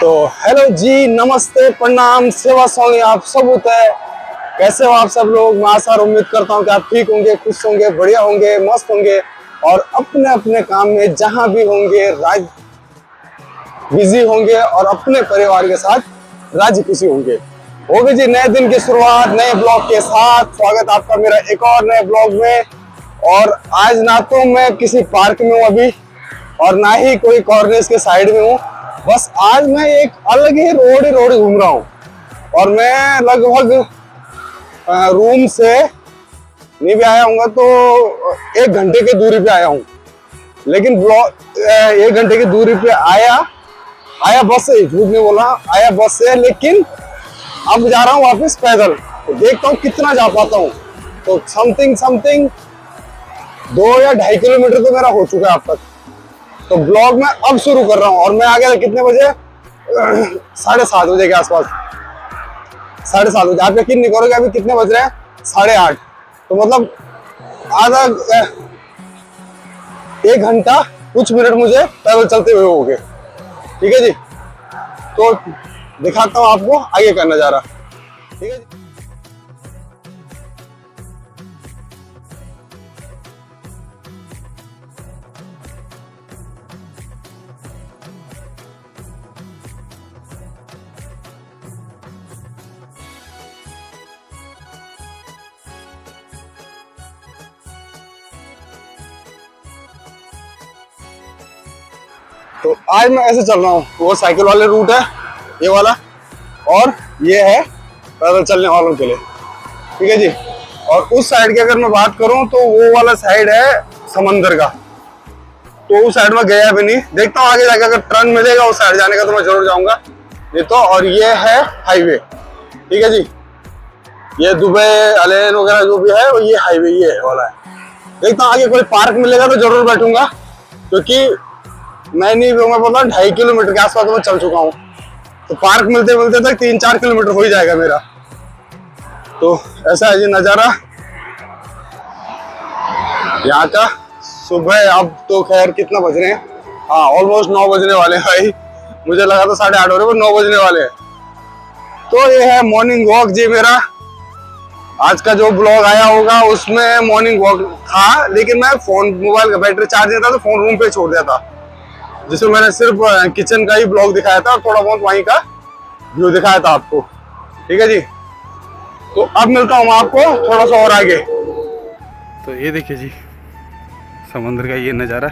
तो हेलो जी, नमस्ते, प्रणाम, सेवा स्वामी, आप सब होता है। कैसे हो आप सब लोग? मैं आशा और उम्मीद करता हूँ कि आप ठीक होंगे, खुश होंगे, बढ़िया होंगे, मस्त होंगे और अपने अपने काम में जहां भी होंगे बिजी होंगे और अपने परिवार के साथ राजी खुशी होंगे। होगी जी नए दिन की शुरुआत नए ब्लॉग के साथ। स्वागत आपका मेरा एक और नए ब्लॉग में। और आज ना तो मैं किसी पार्क में हूँ अभी और ना ही कोई कॉर्नर के साइड में हूँ। बस आज मैं एक अलग ही रोड घूम रहा हूँ और मैं लगभग रूम से नहीं भी आया हूँ तो 1 घंटे की दूरी पे आया हूँ। लेकिन ब्लॉग 1 घंटे की दूरी पे आया बस से, झूठ नहीं बोला, आया बस से, लेकिन अब जा रहा हूँ वापस पैदल। तो देखता हूँ कितना जा पाता हूँ। तो समथिंग 2 या 2.5 किलोमीटर तो मेरा हो चुका है अब तक। तो ब्लॉग मैं अब शुरू कर रहा हूँ और मैं आ गया कितने बजे? 7:30 बजे के आसपास। 7:30 बजे। आप यकीन नहीं करोगे अभी कितने बज रहे हैं? 8:30। तो मतलब आधा 1 घंटा कुछ मिनट मुझे पैदल चलते हुए हो गए। ठीक है जी, तो दिखाता हूँ आपको आगे का नजारा। ठीक है जी। तो आज मैं ऐसे चल रहा हूँ, वो साइकिल वाले रूट है ये वाला, और ये है पैदल चलने वालों के लिए। ठीक है जी। और उस साइड की अगर मैं बात करूं तो वो वाला साइड है समंदर का। तो उस साइड में गया भी नहीं, देखता हूँ आगे जाके अगर टर्न मिलेगा उस साइड जाने का तो मैं जरूर जाऊंगा। नहीं तो, और ये है हाईवे। ठीक है जी, ये दुबई अलेन वगैरह जो भी है वो ये हाईवे ये वाला है। देखता हूँ आगे कोई पार्क मिलेगा तो जरूर बैठूंगा, क्योंकि मैं नहीं मैं बोला 2.5 किलोमीटर के आसपास तो मैं चल चुका हूँ। तो पार्क मिलते मिलते तक 3-4 किलोमीटर हो ही जाएगा मेरा। तो ऐसा है जी नज़ारा यहाँ का। सुबह अब तो खैर कितना बज रहे हैं? हाँ, ऑलमोस्ट 9 बजने वाले हैं भाई। मुझे लगा तो 8:30 हो रहे, पर 9 बजने वाले हैं। तो ये है मॉर्निंग वॉक जी मेरा। आज का जो ब्लॉग आया होगा उसमें मॉर्निंग वॉक था, लेकिन मैं मोबाइल का बैटरी चार्ज नहीं था तो फोन रूम पे छोड़ दिया था, जिसमें मैंने सिर्फ किचन का ही ब्लॉग दिखाया था और थोड़ा बहुत वहीं का व्यू दिखाया था आपको। ठीक है जी। तो अब मिलता हूँ आपको थोड़ा सा और आगे। तो ये देखिए जी समंदर का ये नज़ारा।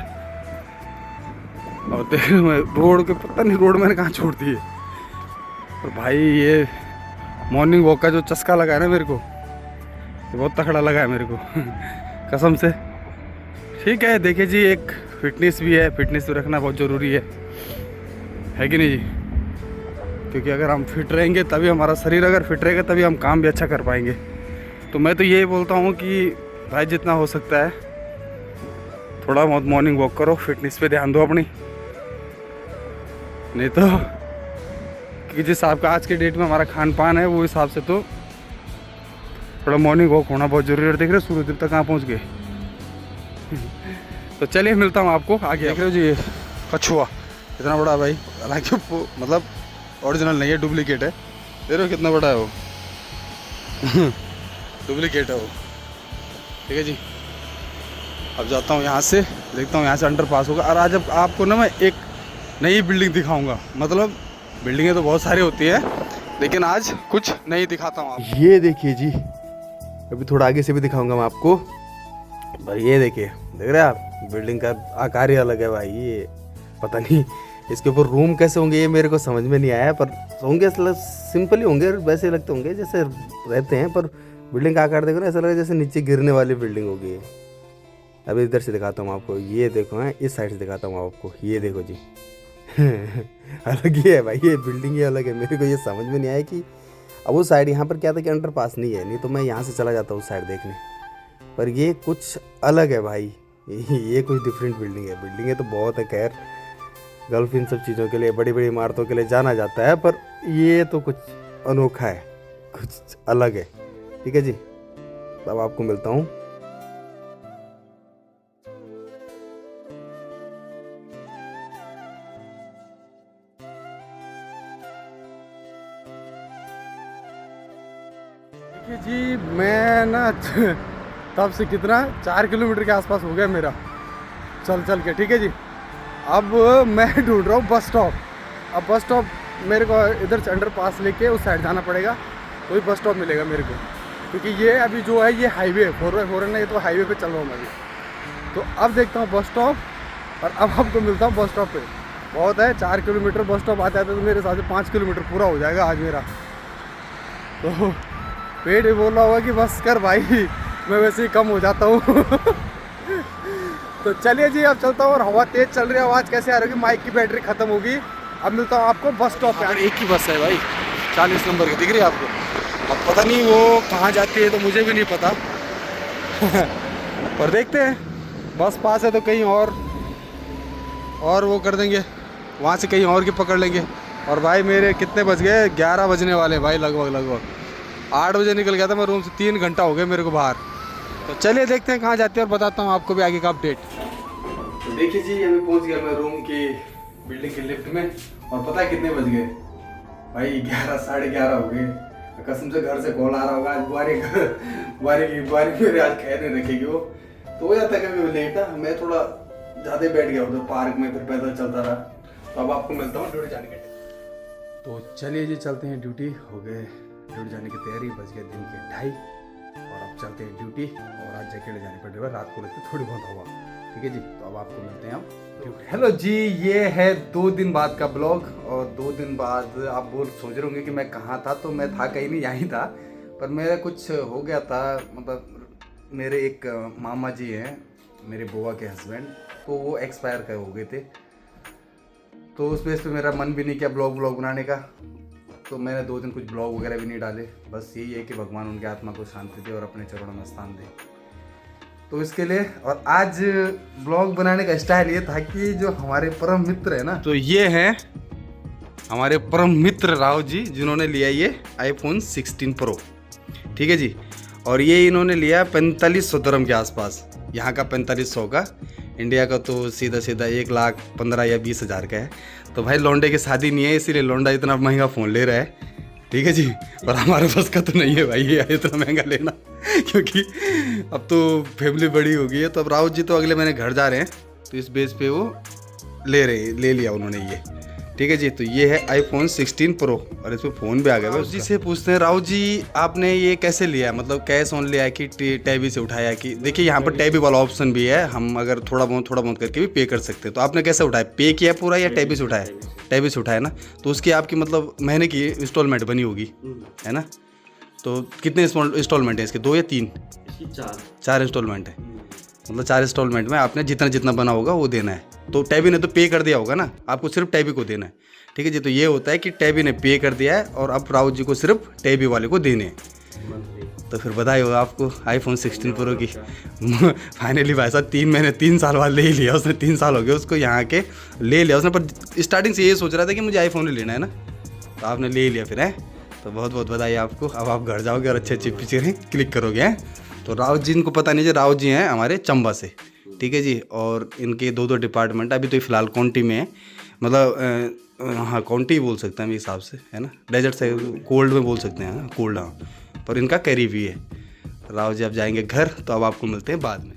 और रोड के पता नहीं रोड मैंने कहाँ छोड़ दी है। और भाई ये मॉर्निंग वॉक का जो चस्का लगा है ना मेरे को, ये बहुत तगड़ा लगा है मेरे को कसम से। ठीक है, देखिए जी, एक फिटनेस भी है, फिटनेस भी रखना बहुत ज़रूरी है कि नहीं जी? क्योंकि अगर हम फिट रहेंगे तभी हमारा शरीर अगर फिट रहेगा तभी हम काम भी अच्छा कर पाएंगे। तो मैं तो यही बोलता हूँ कि भाई जितना हो सकता है थोड़ा बहुत मॉर्निंग वॉक करो, फिटनेस पे ध्यान दो अपनी। नहीं तो कि जिस हिसाब का आज के डेट में हमारा खान पान है वो हिसाब से तो थोड़ा मॉर्निंग वॉक होना बहुत ज़रूरी है। देख रहे हो सूरज देवता कहाँ पहुँच गए। तो चलिए मिलता हूँ आपको आगे। देख रहे हो जी कछुआ इतना बड़ा भाई, हालांकि मतलब ओरिजिनल नहीं है, डुप्लीकेट है। देख रहे हो कितना बड़ा है वो डुप्लीकेट है वो। ठीक है जी, अब जाता हूँ यहाँ से, देखता हूँ यहाँ से अंडर पास होगा। और आज अब आपको ना मैं एक नई बिल्डिंग दिखाऊंगा। मतलब बिल्डिंगें तो बहुत सारी होती है, लेकिन आज कुछ नई दिखाता हूँ आपको। ये देखिए जी, अभी थोड़ा आगे से भी दिखाऊंगा मैं आपको भाई। ये देखिए, देख रहे हैं आप, बिल्डिंग का आकार ही अलग है भाई। ये पता नहीं इसके ऊपर रूम कैसे होंगे ये मेरे को समझ में नहीं आया, पर होंगे सिंपल ही होंगे, वैसे लगते होंगे जैसे रहते हैं। पर बिल्डिंग का आकार देखो ना, ऐसा लगे जैसे नीचे गिरने वाली बिल्डिंग होगी। अभी इधर से दिखाता हूँ आपको, ये देखो है, इस साइड से दिखाता हूँ आपको। ये देखो जी अलग ही है भाई, ये बिल्डिंग ही अलग है। मेरे को ये समझ में नहीं आया कि अब वो साइड यहाँ पर क्या था कि अंडर पास नहीं है, नहीं तो मैं यहाँ से चला जाता उस साइड देखने। पर ये कुछ अलग है भाई, ये कुछ डिफरेंट बिल्डिंग है। बिल्डिंगें तो बहुत है खैर, गल्फ इन सब चीज़ों के लिए, बड़ी बड़ी इमारतों के लिए जाना जाता है, पर ये तो कुछ अनोखा है, कुछ अलग है। ठीक है जी, अब आपको मिलता हूँ। देखिए जी, मैं ना तब से कितना 4 किलोमीटर के आसपास हो गया मेरा चल चल के, ठीक है जी। अब मैं ढूंढ रहा हूँ बस स्टॉप। अब बस स्टॉप मेरे को इधर से अंडर पास लेके उस साइड जाना पड़ेगा, कोई बस स्टॉप मिलेगा मेरे को, क्योंकि ये अभी जो है ये हाईवे है, 4x4 है, ये तो हाईवे पे चल रहा हूँ मैं अभी। तो अब देखता हूँ बस स्टॉप, और अब आपको मिलता हूँ बस स्टॉप पे। बहुत है 4 किलोमीटर, बस स्टॉप आते आते तो मेरे हिसाब से 5 किलोमीटर पूरा हो जाएगा आज मेरा। तो पेट भी बोल रहा होगा कि बस कर भाई, मैं वैसे ही कम हो जाता हूँ। तो चलिए जी, अब चलता हूँ। और हवा तेज चल रही है, आवाज़ कैसे आ रही होगी, माइक की बैटरी खत्म होगी। अब मिलता हूँ आपको बस स्टॉप पे। अगर एक ही बस है भाई, 40 नंबर की दिख रही है आपको। अब पता नहीं वो कहाँ जाती है, तो मुझे भी नहीं पता। पर देखते हैं, बस पास है तो कहीं और वो कर देंगे, वहाँ से कहीं और की पकड़ लेंगे। और भाई मेरे कितने बज गए, 11 बजने वाले भाई, लगभग 8 बजे निकल गया था मैं रूम से, 3 घंटा हो गया मेरे को बाहर। तो चलिए देखते हैं कहाँ जाते हैं और बताता हूँ आपको भी आगे का अपडेट। तो देखिए जी, अभी पहुँच गया मैं रूम की बिल्डिंग के लिफ्ट में, और पता है कितने बज गए भाई, 11 साढ़े 11 हो गए। कसम से घर से कॉल आ रहा होगा, आज बुआरी मेरे आज खैर नहीं रखेगी वो, तो हो जाता है कभी लेट था। मैं थोड़ा ज़्यादा बैठ गया उधर पार्क में, फिर पैदल चलता रहा। तो अब आपको मिलता हूँ ड्यूटी जाने के लिए। तो चलिए जी, चलते हैं ड्यूटी। हो गए ड्यूटी जाने की तैयारी, बज गए दिन के 2:30, और अब चलते हैं ड्यूटी। और आज अकेले जाने पड़ेगा, रात को लगती थोड़ी बहुत हवा, ठीक है जी। तो अब आपको मिलते हैं हम। हेलो जी, ये है 2 दिन बाद का ब्लॉग। और 2 दिन बाद आप सोच रहे होंगे कि मैं कहाँ था, तो मैं था कहीं नहीं, यहीं था। पर मेरा कुछ हो गया था, मतलब मेरे एक मामा जी हैं, मेरे बुआ के हस्बैंड, तो वो एक्सपायर कर हो गए थे। तो उस बेस पे मेरा मन भी नहीं किया ब्लॉग बनाने का, तो मैंने 2 दिन कुछ ब्लॉग वगैरह भी नहीं डाले। बस यही है कि भगवान उनके आत्मा को शांति दे और अपने चरणों में स्थान दे, तो इसके लिए। और आज ब्लॉग बनाने का स्टाइल ये था कि जो हमारे परम मित्र है ना, तो ये हैं हमारे परम मित्र राव जी, जिन्होंने लिया ये iPhone 16 Pro, ठीक है जी। और ये इन्होंने लिया 4500 दरम के आसपास, यहाँ का 4500 का, इंडिया का तो सीधा 1,15,000 या 20,000 का है। तो भाई लौंडे की शादी नहीं है, इसीलिए लौंडा इतना महंगा फ़ोन ले रहा है, ठीक है जी। और हमारे पास का तो नहीं है भाई ये इतना महंगा लेना, क्योंकि अब तो फैमिली बड़ी हो गई है। तो अब राउत जी तो अगले महीने घर जा रहे हैं, तो इस बेस पे वो ले लिया उन्होंने ये, ठीक है जी। तो ये है iPhone 16 Pro, और इसमें फ़ोन भी आ गया। राउत जी से पूछते हैं, राउत जी आपने ये कैसे लिया, मतलब कैश ऑन लिया कि टैबी से उठाया? कि देखिए यहाँ पर टैबी वाला ऑप्शन भी है, हम अगर थोड़ा बहुत करके भी पे कर सकते हैं। तो आपने कैसे उठाया, पे किया पूरा या टैबी से उठाया? टैबी से उठाया ना, तो उसकी आपकी मतलब महीने की इंस्टॉलमेंट बनी होगी, है ना? तो कितने इंस्टॉलमेंट है इसके, 2 या 3? 4 इंस्टॉलमेंट है, मतलब 4 इंस्टॉलमेंट में आपने जितना बना होगा वो देना है। तो टैबी ने तो पे कर दिया होगा ना, आपको सिर्फ टैबी को देना है, ठीक है जी। तो ये होता है कि टैबी ने पे कर दिया है, और अब राउत जी को सिर्फ टैबी वाले को देने हैं। तो फिर बधाई होगा आपको iPhone 16 Pro की। फाइनली भाई साहब 3 महीने 3 साल बाद ले ही लिया उसने, 3 साल हो गए उसको यहाँ के, ले लिया उसने। पर स्टार्टिंग से ये सोच रहा था कि मुझे iPhone ही लेना है ना, तो आपने ले लिया फिर, है। तो बहुत बहुत बधाई आपको। अब आप घर जाओगे और अच्छी पिक्चरें क्लिक करोगे, हैं। तो राउत जी, इनको पता नहीं है, राउत जी हैं हमारे चंबा से, ठीक है जी। और इनके 2 डिपार्टमेंट, अभी तो फिलहाल काउंटी में है, मतलब हाँ काउंटी बोल सकते हैं मेरे हिसाब से, है ना। डेजर्ट से कोल्ड में बोल सकते हैं, कोल्ड, हाँ। पर इनका कैरी भी है। राव जी अब जाएंगे घर, तो अब आपको मिलते हैं बाद में।